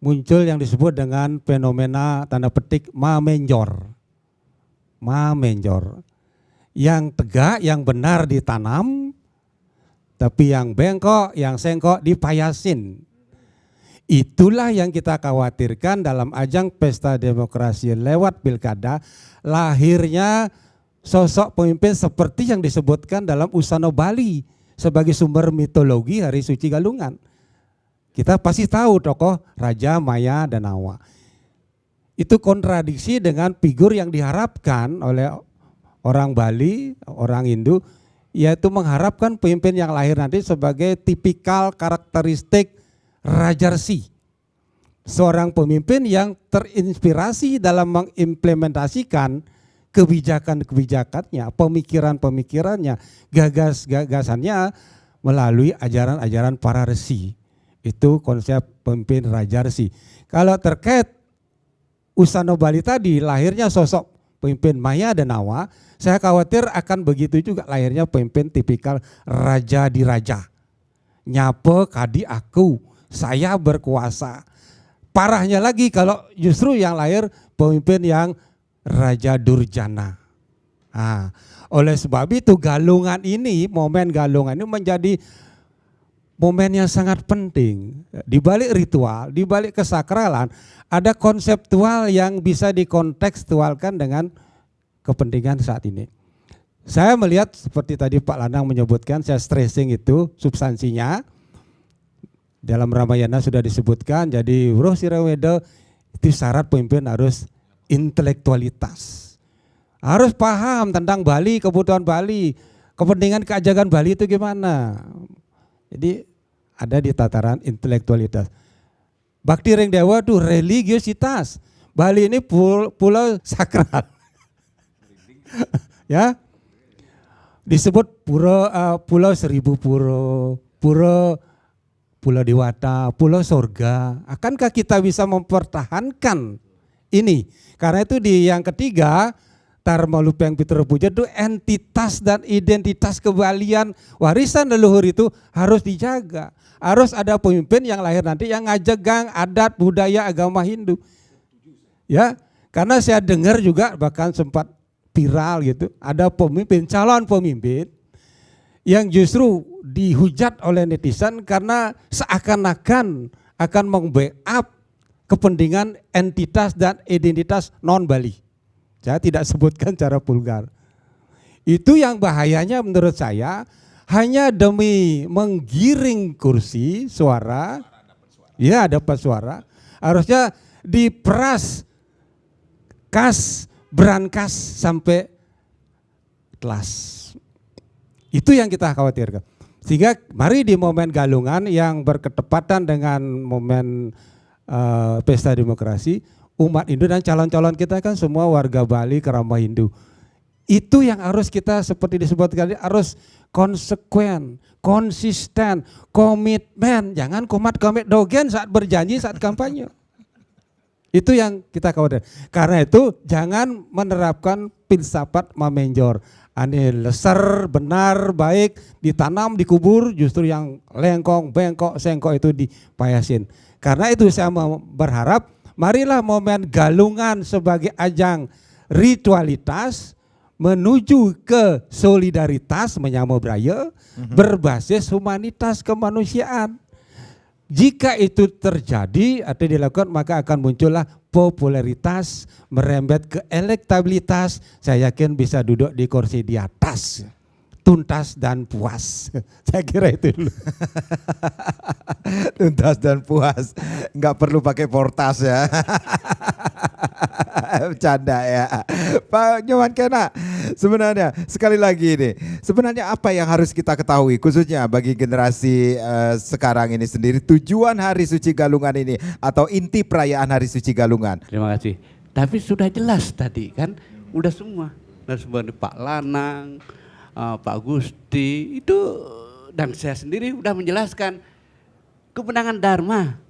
Speaker 4: muncul yang disebut dengan fenomena tanda petik mamenjor. Mamenjor. Yang tegak, yang benar ditanam, tapi yang bengkok, yang sengkok dipayasin. Itulah yang kita khawatirkan dalam ajang pesta demokrasi lewat pilkada, lahirnya sosok pemimpin seperti yang disebutkan dalam Usano Bali sebagai sumber mitologi Hari Suci Galungan. Kita pasti tahu tokoh Raja Maya Danawa. Itu kontradiksi dengan figur yang diharapkan oleh orang Bali, orang Hindu, yaitu mengharapkan pemimpin yang lahir nanti sebagai tipikal karakteristik Rajarsi. Seorang pemimpin yang terinspirasi dalam mengimplementasikan kebijakan-kebijakannya, pemikiran-pemikirannya, gagasannya melalui ajaran-ajaran para resi. Itu konsep pemimpin Rajarsi. Kalau terkait Usano Bali tadi, lahirnya sosok pemimpin Maya Danawa, saya khawatir akan begitu juga lahirnya pemimpin tipikal raja di raja. Nyape kadi aku, saya berkuasa. Parahnya lagi kalau justru yang lahir pemimpin yang Raja Durjana. Oleh sebab itu Galungan ini, momen Galungan ini menjadi momen yang sangat penting. Di balik ritual, di balik kesakralan, ada konseptual yang bisa dikontekstualkan dengan kepentingan saat ini. Saya melihat seperti tadi Pak Lanang menyebutkan, saya stressing itu substansinya. Dalam Ramayana sudah disebutkan, jadi Roh Siraweda itu syarat pemimpin harus intelektualitas. Harus paham tentang Bali, kebutuhan Bali, kepentingan keajagan Bali itu gimana. Jadi ada di tataran intelektualitas. Bakti Ring Dewa itu religiositas. Bali ini pulau sakral. Ya. disebut Pulau Seribu Pura, Pulau Dewata, Pulau Sorga. Akankah kita bisa mempertahankan ini? Karena itu di yang ketiga, Dharma Lupeng Pitera Puja itu entitas dan identitas kebalian warisan leluhur itu harus dijaga. Harus ada pemimpin yang lahir nanti yang ngajagang adat, budaya, agama Hindu. Ya, karena saya dengar juga bahkan sempat viral gitu, ada pemimpin, calon pemimpin yang justru dihujat oleh netizen karena seakan-akan akan meng-backup kepentingan entitas dan identitas non-Bali. Saya tidak sebutkan cara vulgar. Itu yang bahayanya menurut saya, hanya demi menggiring kursi suara, ya dapat suara, harusnya diperas kas, brankas sampai kelas. Itu yang kita khawatirkan. Sehingga mari di momen Galungan yang berketepatan dengan momen pesta demokrasi, umat Hindu dan calon-calon kita kan semua warga Bali kerama Hindu. Itu yang harus kita seperti disebutkan harus konsekuen, konsisten, komitmen. Jangan komat-komit dogen saat berjanji, saat kampanye. Itu yang kita khawatir. Karena itu jangan menerapkan filsafat mamenjor. Ini lesar, benar, baik, ditanam, dikubur, justru yang lengkong, bengkok, sengkok itu dipayasin. Karena itu saya berharap, marilah momen Galungan sebagai ajang ritualitas menuju ke solidaritas menyambut Braya berbasis humanitas kemanusiaan. Jika itu terjadi atau dilakukan maka akan muncullah popularitas merembet ke elektabilitas. Saya yakin bisa duduk di kursi di atas, tuntas dan puas. Saya kira itu dulu.
Speaker 1: Tuntas dan puas, nggak perlu pakai portas ya. Bercanda ya Pak Nyoman Kena. Sebenarnya sekali lagi ini, sebenarnya apa yang harus kita ketahui khususnya bagi generasi sekarang ini sendiri, tujuan Hari Suci Galungan ini atau inti perayaan Hari Suci Galungan?
Speaker 3: Terima kasih. Tapi sudah jelas tadi kan, udah semua. Dan semua Pak Lanang, Pak Gusti itu dan saya sendiri udah menjelaskan kemenangan Dharma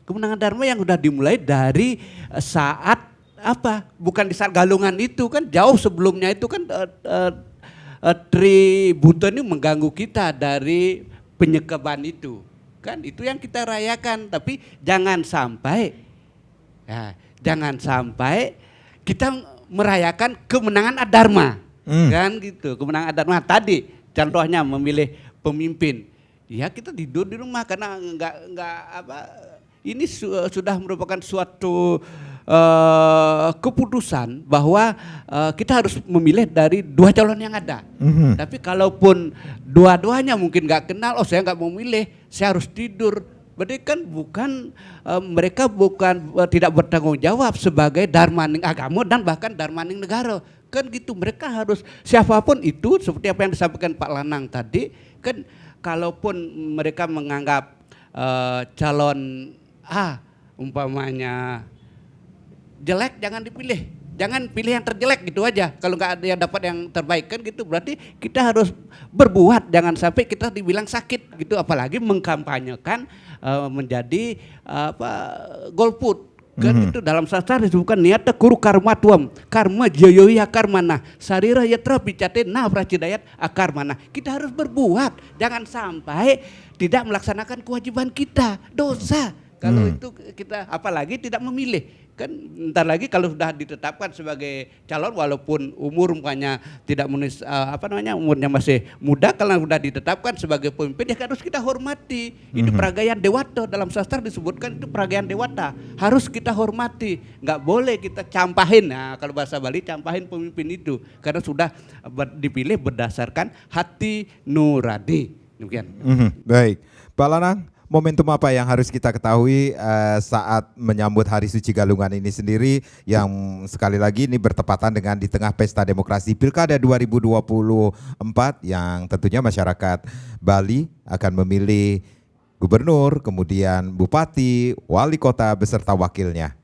Speaker 3: yang udah dimulai dari saat apa? Bukan di saat Galungan itu kan, jauh sebelumnya itu kan Tri Buto ini mengganggu kita dari penyekaban itu. Kan itu yang kita rayakan, tapi jangan sampai kita merayakan kemenangan Adharma. Kan gitu, kemenangan Adharma tadi contohnya memilih pemimpin. Ya kita tidur di rumah karena enggak apa, ini sudah merupakan suatu keputusan bahwa kita harus memilih dari dua calon yang ada. Tapi kalaupun dua-duanya mungkin nggak kenal, oh saya nggak mau milih, saya harus tidur. Berarti kan mereka bukan tidak bertanggung jawab sebagai darmaning agama dan bahkan darmaning negara. Kan gitu, mereka harus siapapun itu seperti apa yang disampaikan Pak Lanang tadi, kan kalaupun mereka menganggap calon A umpamanya jelek, jangan dipilih, jangan pilih yang terjelek gitu aja. Kalau nggak ada yang dapat yang terbaik kan gitu, berarti kita harus berbuat, jangan sampai kita dibilang sakit gitu, apalagi mengkampanyekan menjadi golput. Kan itu dalam sastra disebutkan niata kuru karma tuam, karma joyoya karmana, sarira yatra bicate na pracidayat akarmana. Kita harus berbuat, jangan sampai tidak melaksanakan kewajiban kita, dosa. Kalau itu kita apalagi tidak memilih. Kan ntar lagi kalau sudah ditetapkan sebagai calon walaupun umur umpamanya tidak umurnya masih muda, kalau sudah ditetapkan sebagai pemimpin ya harus kita hormati. Itu peragaian dewata, dalam sastra disebutkan itu peragaian dewata. Harus kita hormati, nggak boleh kita campahin. Nah, kalau bahasa Bali campahin pemimpin itu karena sudah dipilih berdasarkan hati nurani. Demikian.
Speaker 1: Baik, Pak Lanang, momentum apa yang harus kita ketahui saat menyambut Hari Suci Galungan ini sendiri yang sekali lagi ini bertepatan dengan di tengah pesta demokrasi Pilkada 2024 yang tentunya masyarakat Bali akan memilih gubernur, kemudian bupati, wali kota beserta wakilnya.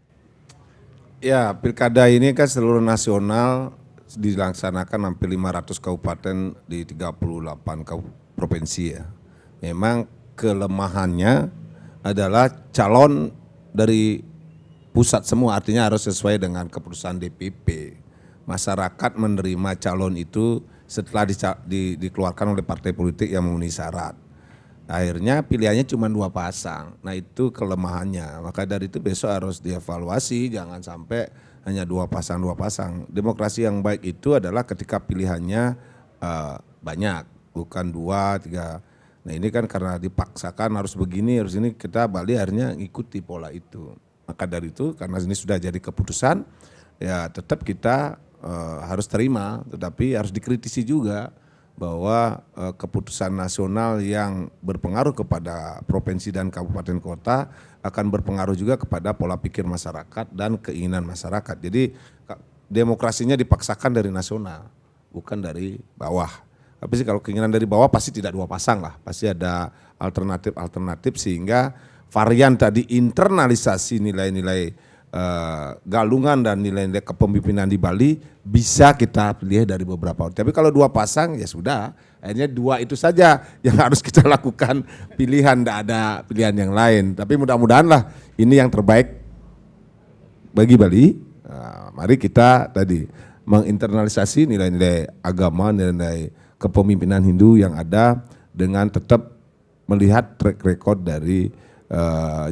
Speaker 2: Ya, pilkada ini kan seluruh nasional dilaksanakan hampir 500 kabupaten di 38 provinsi ya. Memang kelemahannya adalah calon dari pusat semua, artinya harus sesuai dengan keputusan DPP. Masyarakat menerima calon itu setelah dikeluarkan oleh partai politik yang memenuhi syarat. Akhirnya pilihannya cuma 2 pasang. Nah itu kelemahannya. Maka dari itu besok harus dievaluasi, jangan sampai hanya 2 pasang. Demokrasi yang baik itu adalah ketika pilihannya banyak, bukan 2, 3. Nah ini kan karena dipaksakan harus begini, harus ini, kita Bali akhirnya ngikuti pola itu. Maka dari itu karena ini sudah jadi keputusan, ya tetap kita harus terima, tetapi harus dikritisi juga bahwa keputusan nasional yang berpengaruh kepada provinsi dan kabupaten kota akan berpengaruh juga kepada pola pikir masyarakat dan keinginan masyarakat. Jadi demokrasinya dipaksakan dari nasional, bukan dari bawah. Tapi sih kalau keinginan dari bawah pasti tidak 2 pasang lah, pasti ada alternatif sehingga varian tadi internalisasi nilai-nilai galungan dan nilai-nilai kepemimpinan di Bali bisa kita pilih dari beberapa. Tapi kalau 2 pasang ya sudah, akhirnya 2 itu saja yang harus kita lakukan pilihan, tidak ada pilihan yang lain. Tapi mudah-mudahan lah ini yang terbaik bagi Bali. Nah, mari kita tadi menginternalisasi nilai-nilai agama, nilai-nilai kepemimpinan Hindu yang ada dengan tetap melihat track record dari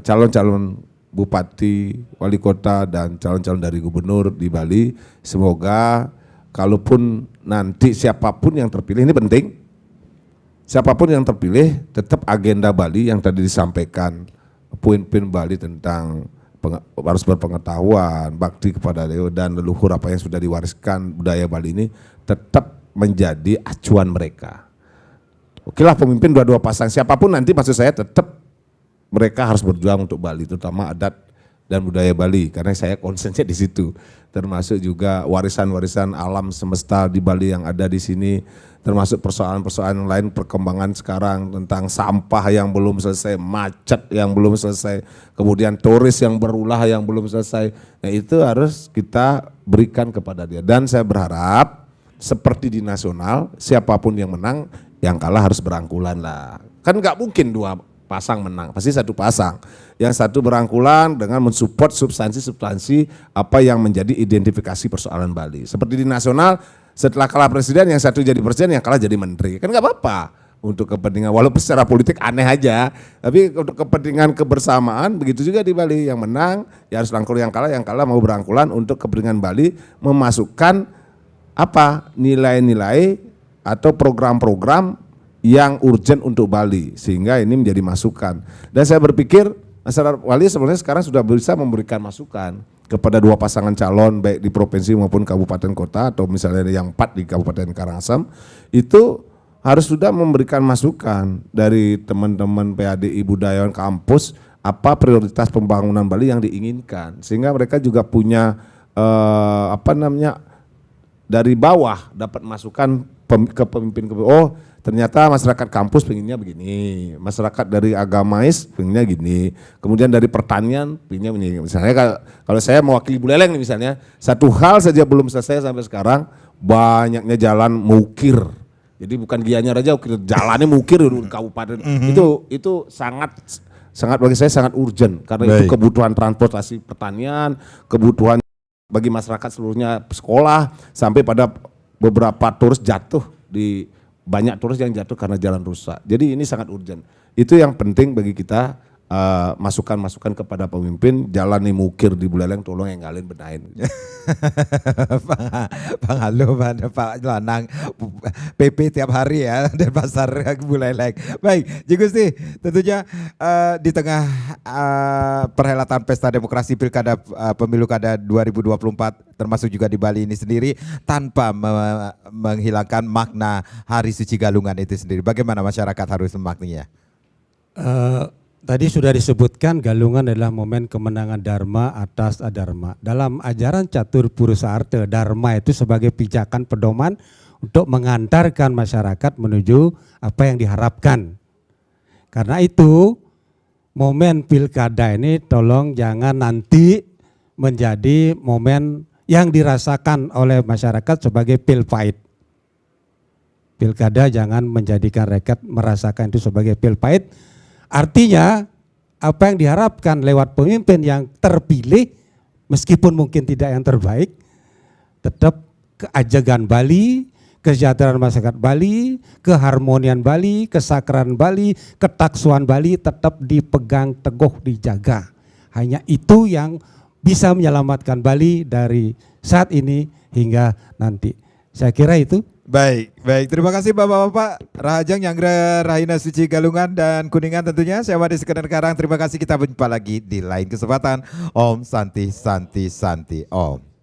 Speaker 2: calon-calon bupati, wali kota, dan calon-calon dari gubernur di Bali. Semoga kalaupun nanti siapapun yang terpilih, ini penting, siapapun yang terpilih tetap agenda Bali yang tadi disampaikan, poin-poin Bali tentang harus berpengetahuan, bakti kepada Dewa dan leluhur apa yang sudah diwariskan budaya Bali ini tetap menjadi acuan mereka. Okelah pemimpin 2 pasang, siapapun nanti maksud saya tetap mereka harus berjuang untuk Bali, terutama adat dan budaya Bali, karena saya konsennya di situ. Termasuk juga warisan-warisan alam semesta di Bali yang ada di sini, termasuk persoalan-persoalan lain, perkembangan sekarang tentang sampah yang belum selesai, macet yang belum selesai, kemudian turis yang berulah yang belum selesai. Nah itu harus kita berikan kepada dia. Dan saya berharap seperti di nasional, siapapun yang menang, yang kalah harus berangkulan lah. Kan nggak mungkin 2 pasang menang, pasti 1 pasang. Yang satu berangkulan dengan mensupport substansi-substansi apa yang menjadi identifikasi persoalan Bali. Seperti di nasional, setelah kalah presiden, yang satu jadi presiden, yang kalah jadi menteri. Kan nggak apa-apa untuk kepentingan, walaupun secara politik aneh aja, tapi untuk kepentingan kebersamaan, begitu juga di Bali. Yang menang, ya harus rangkul yang kalah mau berangkulan untuk kepentingan Bali, memasukkan apa nilai-nilai atau program-program yang urgent untuk Bali, sehingga ini menjadi masukan. Dan saya berpikir masyarakat Bali sebenarnya sekarang sudah bisa memberikan masukan kepada 2 pasangan calon baik di provinsi maupun kabupaten kota, atau misalnya yang 4 di Kabupaten Karangasem, itu harus sudah memberikan masukan dari teman-teman PADI budayawan kampus apa prioritas pembangunan Bali yang diinginkan, sehingga mereka juga punya dari bawah dapat masukan ke pemimpin, oh ternyata masyarakat kampus pengennya begini, masyarakat dari agamais pengennya gini, kemudian dari pertanian pengennya begini. Misalnya kalau saya mewakili Buleleng nih misalnya, satu hal saja belum selesai sampai sekarang, banyaknya jalan mukir. Jadi bukan Gianyar aja, jalannya mukir di kabupaten. Itu sangat bagi saya sangat urgent, karena itu kebutuhan transportasi pertanian, kebutuhan bagi masyarakat seluruhnya, sekolah, sampai pada beberapa turis jatuh banyak turis yang jatuh karena jalan rusak. Jadi ini sangat urgent. Itu yang penting bagi kita, masukan-masukan kepada pemimpin, jalan nih mukir di Buleleng tolong yang ngalin benahin.
Speaker 1: Bang Halo, Pak Lanang, PP tiap hari ya dan pasar Buleleng. Baik, Jigusti, tentunya di tengah perhelatan Pesta Demokrasi Pilkada Pemilu Kada 2024 termasuk juga di Bali ini sendiri, tanpa menghilangkan makna Hari Suci Galungan itu sendiri. Bagaimana masyarakat harus memaknainya?
Speaker 4: Tadi sudah disebutkan Galungan adalah momen kemenangan Dharma atas Adharma. Dalam ajaran Catur Purusa Arte, Dharma itu sebagai pijakan pedoman untuk mengantarkan masyarakat menuju apa yang diharapkan. Karena itu momen pilkada ini tolong jangan nanti menjadi momen yang dirasakan oleh masyarakat sebagai pil pahit. Pilkada jangan menjadikan rakyat merasakan itu sebagai pil pahit. Artinya apa yang diharapkan lewat pemimpin yang terpilih, meskipun mungkin tidak yang terbaik, tetap keajegan Bali, kesejahteraan masyarakat Bali, keharmonian Bali, kesakralan Bali, ketaksuan Bali tetap dipegang teguh, dijaga. Hanya itu yang bisa menyelamatkan Bali dari saat ini hingga nanti. Saya kira itu.
Speaker 1: Baik, baik. Terima kasih Bapak-Bapak, Rahajang, Nyanggra, Rahina Suci Galungan, dan Kuningan tentunya. Saya Wadi Sekedar Karang. Terima kasih, kita berjumpa lagi di lain kesempatan. Om Santi Santi Santi Om.